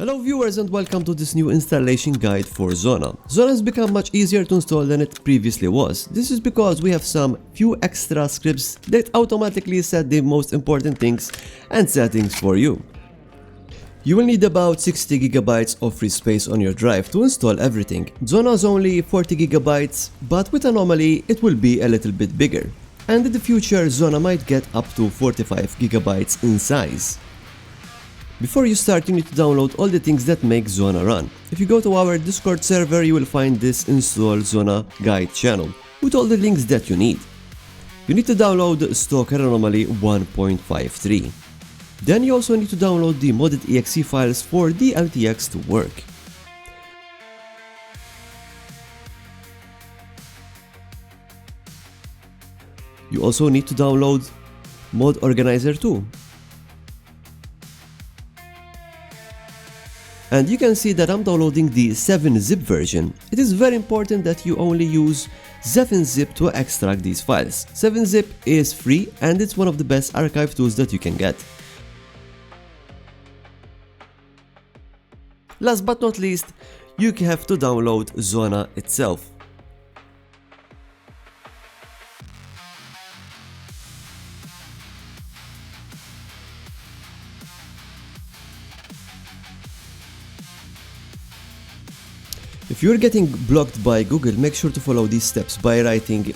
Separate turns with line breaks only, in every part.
Hello viewers and welcome to this new installation guide for Zona. Zona has become much easier to install than it previously was. This is because we have some few extra scripts that automatically set the most important things and settings for you. You will need about 60 GB of free space on your drive to install everything. Zona is only 40 GB, but with Anomaly it will be a little bit bigger. And in the future Zona might get up to 45 GB in size. Before you start, you need to download all the things that make Zona run. If you go to our Discord server, you will find this install Zona guide channel with all the links that you need. You need to download Stalker Anomaly 1.53. Then you also need to download the modded exe files for DLTX to work. You also need to download Mod Organizer 2. And you can see that I'm downloading the 7-zip version. It is very important that you only use 7-zip to extract these files. 7-zip is free and it's one of the best archive tools that you can get. Last but not least, you have to download Zona itself. If you're getting blocked by Google, make sure to follow these steps by writing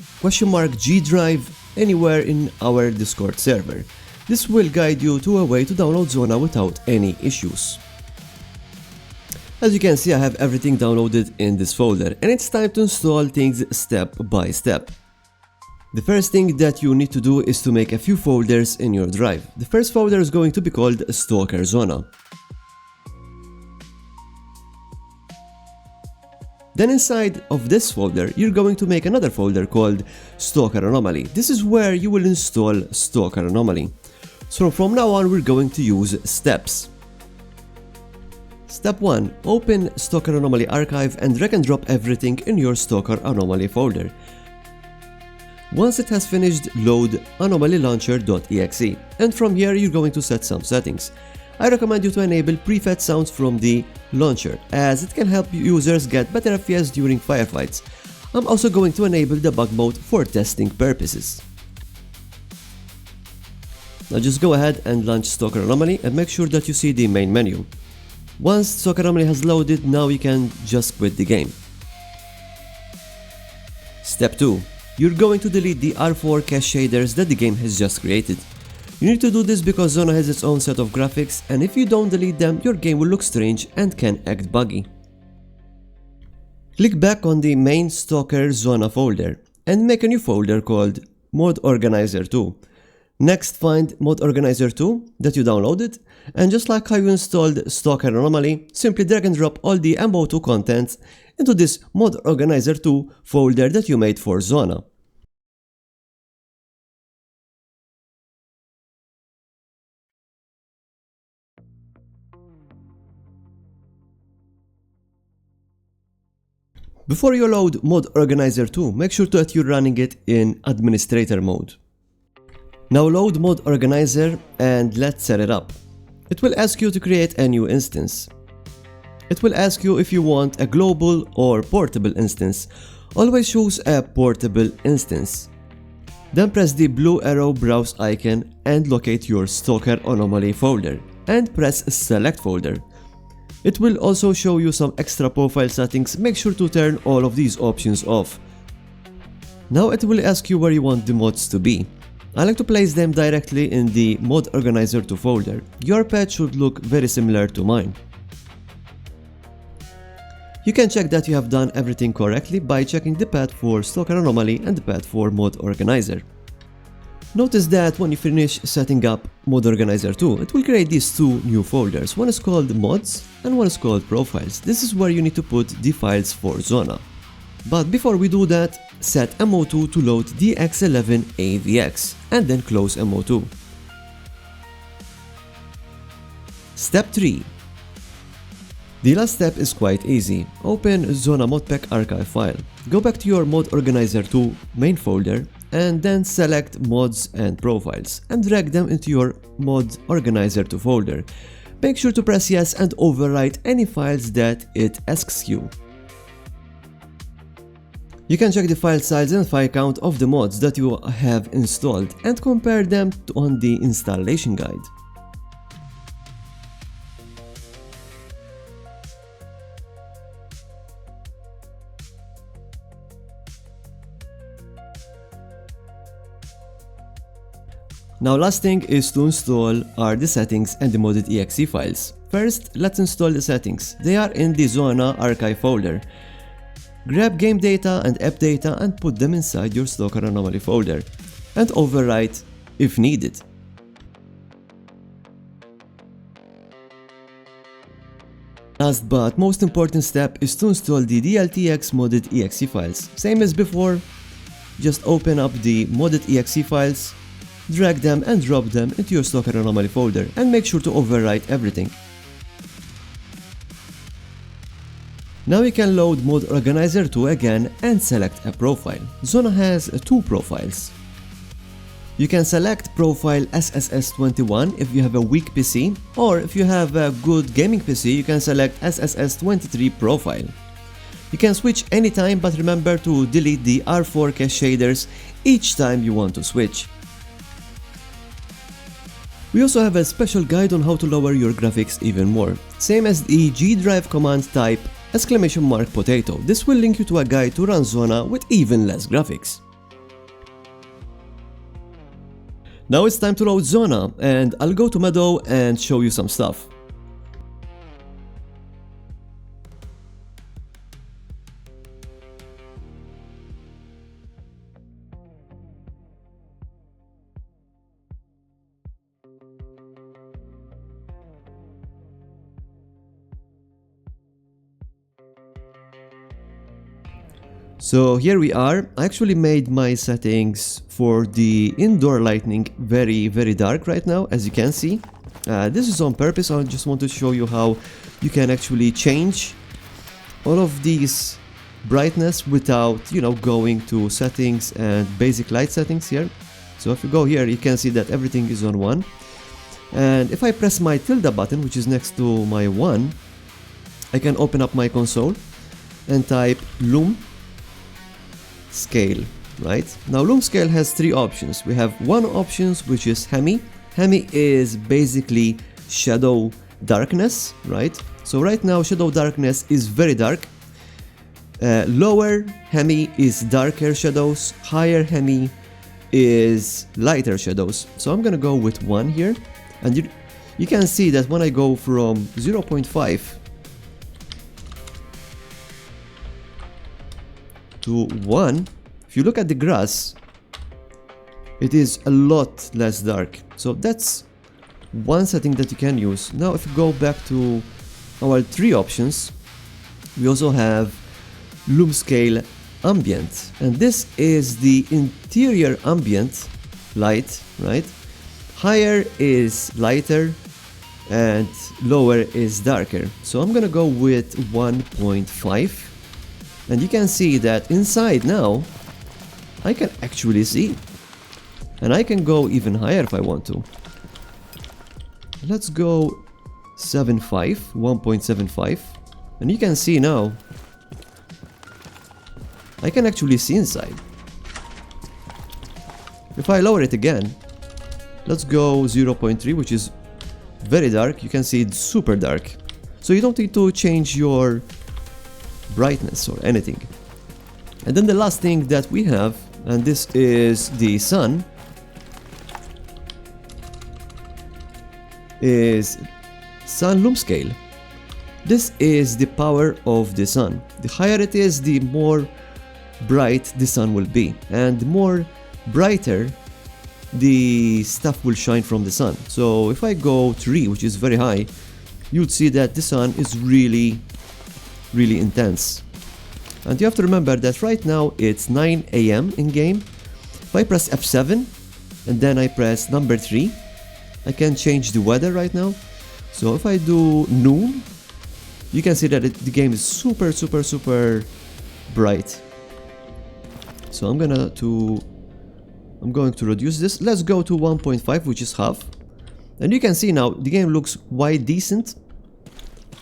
!G drive anywhere in our Discord server. This will guide you to a way to download Zona without any issues. As you can see, I have everything downloaded in this folder and it's time to install things step by step. The first thing that you need to do is to make a few folders in your drive. The first folder is going to be called Stalker Zona. Then inside of this folder, you're going to make another folder called Stalker Anomaly. This is where you will install Stalker Anomaly. So from now on, we're going to use steps. Step 1. Open Stalker Anomaly archive and drag and drop everything in your Stalker Anomaly folder. Once it has finished, load anomalylauncher.exe, and from here you're going to set some settings. I recommend you to enable prefetch sounds from the launcher, as it can help users get better FPS during firefights. I'm also going to enable debug mode for testing purposes. Now just go ahead and launch Stalker Anomaly and make sure that you see the main menu. Once Stalker Anomaly has loaded, now you can just quit the game. Step 2. You're going to delete the R4 cache shaders that the game has just created. You need to do this because Zona has its own set of graphics, and if you don't delete them, your game will look strange and can act buggy. Click back on the main Stalker Zona folder and make a new folder called Mod Organizer 2. Next, find Mod Organizer 2 that you downloaded, and just like how you installed Stalker Anomaly, simply drag and drop all the Mo2 contents into this Mod Organizer 2 folder that you made for Zona. Before you load Mod Organizer 2, make sure that you're running it in administrator mode. Now load Mod Organizer and let's set it up. It will ask you to create a new instance. It will ask you if you want a global or portable instance. Always choose a portable instance. Then press the blue arrow browse icon and locate your Stalker Anomaly folder and press select folder. It will also show you some extra profile settings. Make sure to turn all of these options off. Now it will ask you where you want the mods to be. I like to place them directly in the Mod Organizer 2 folder. Your path should look very similar to mine. You can check that you have done everything correctly by checking the path for Stalker Anomaly and the path for Mod Organizer. Notice that when you finish setting up Mod Organizer 2, it will create these two new folders. One is called Mods and one is called Profiles. This is where you need to put the files for Zona. But before we do that, set Mo2 to load DX11 Avx and then close Mo2. Step 3. The last step is quite easy. Open Zona Modpack archive file. Go back to your Mod Organizer 2 main folder and then select Mods and Profiles and drag them into your Mod Organizer 2 folder. Make sure to press yes and overwrite any files that it asks you. You can check the file size and file count of the mods that you have installed and compare them on the installation guide. Now last thing is to install are the settings and the modded exe files. First, let's install the settings. They are in the Zona archive folder. Grab game data and app data and put them inside your Stalker Anomaly folder and overwrite if needed. Last but most important step is to install the DLTX modded exe files. Same as before, just open up the modded exe files, drag them and drop them into your Stalker Anomaly folder and make sure to overwrite everything. Now you can load Mod Organizer 2 again and select a profile. Zona has two profiles. You can select profile SSS21 if you have a weak PC, or if you have a good gaming PC you can select SSS23 profile. You can switch anytime, but remember to delete the R4 cache shaders each time you want to switch. We also have a special guide on how to lower your graphics even more. Same as the G drive command type !potato. This will link you to a guide to run Zona with even less graphics. Now it's time to load Zona, and I'll go to Meadow and show you some stuff. So here we are. I actually made my settings for the indoor lighting very dark right now, as you can see. This is on purpose. I just want to show you how you can actually change all of these brightness without, going to settings and basic light settings here. So if you go here, you can see that everything is on 1. And if I press my tilde button, which is next to my 1, I can open up my console and type Lumscale, right? Now Lumscale has three options. We have one option which is Hemi. Hemi is basically shadow darkness, right? So right now shadow darkness is very dark. Lower Hemi is darker shadows, higher Hemi is lighter shadows. So I'm gonna go with 1 here, and you can see that when I go from 0.5 to 1, if you look at the grass, it is a lot less dark. So that's one setting that you can use. Now if you go back to our three options, we also have Lumscale Ambient, and this is the interior ambient light, right? Higher is lighter and lower is darker. So I'm gonna go with 1.5, and you can see that inside now I can actually see, and I can go even higher if I want to. Let's go 1.75, and you can see now I can actually see inside. If I lower it again, let's go 0.3, which is very dark. You can see it's super dark. So you don't need to change your brightness or anything. And then the last thing that we have, and this is the sun, is Sun Lumscale. This is the power of the sun. The higher it is, the more bright the sun will be, and the more brighter the stuff will shine from the sun. So if I go 3, which is very high, you'll see that the sun is really intense. And you have to remember that right now it's 9 AM in game. If I press F7 and then I press number 3, I can change the weather right now. So if I do noon, you can see that the game is super bright. So I'm going to reduce this. Let's go to 1.5, which is half. And you can see now the game looks quite decent.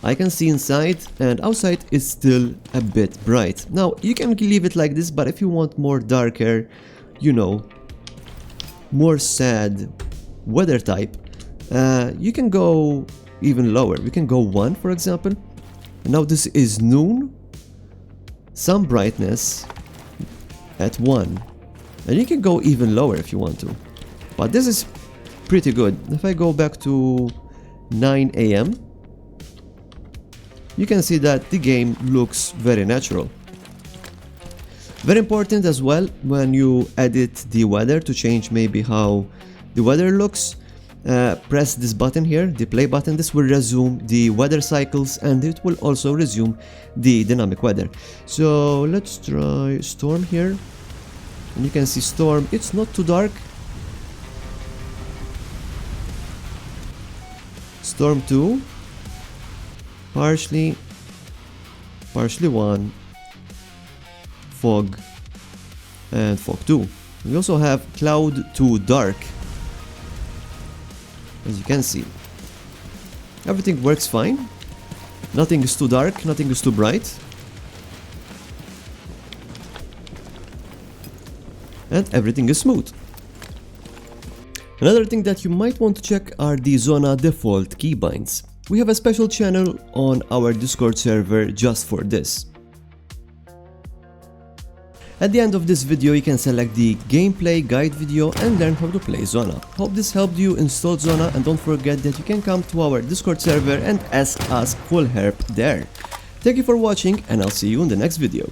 I can see inside, and outside is still a bit bright. Now you can leave it like this, but if you want more darker, you know, more sad weather type, you can go even lower. We can go 1 for example. And now this is noon, some brightness at 1, and you can go even lower if you want to, but this is pretty good. If I go back to 9 AM, you can see that the game looks very natural. Very important as well when you edit the weather to change maybe how the weather looks. Press this button here, the play button. This will resume the weather cycles, and it will also resume the dynamic weather. So let's try storm here, and you can see storm, it's not too dark. Storm 2, partially 1, fog, and fog 2. We also have cloud 2 dark. As you can see, everything works fine. Nothing is too dark, nothing is too bright. And everything is smooth. Another thing that you might want to check are the Zona default keybinds. We have a special channel on our Discord server just for this. At the end of this video, you can select the gameplay guide video and learn how to play Zona. Hope this helped you install Zona, and don't forget that you can come to our Discord server and ask us for help there. Thank you for watching, and I'll see you in the next video.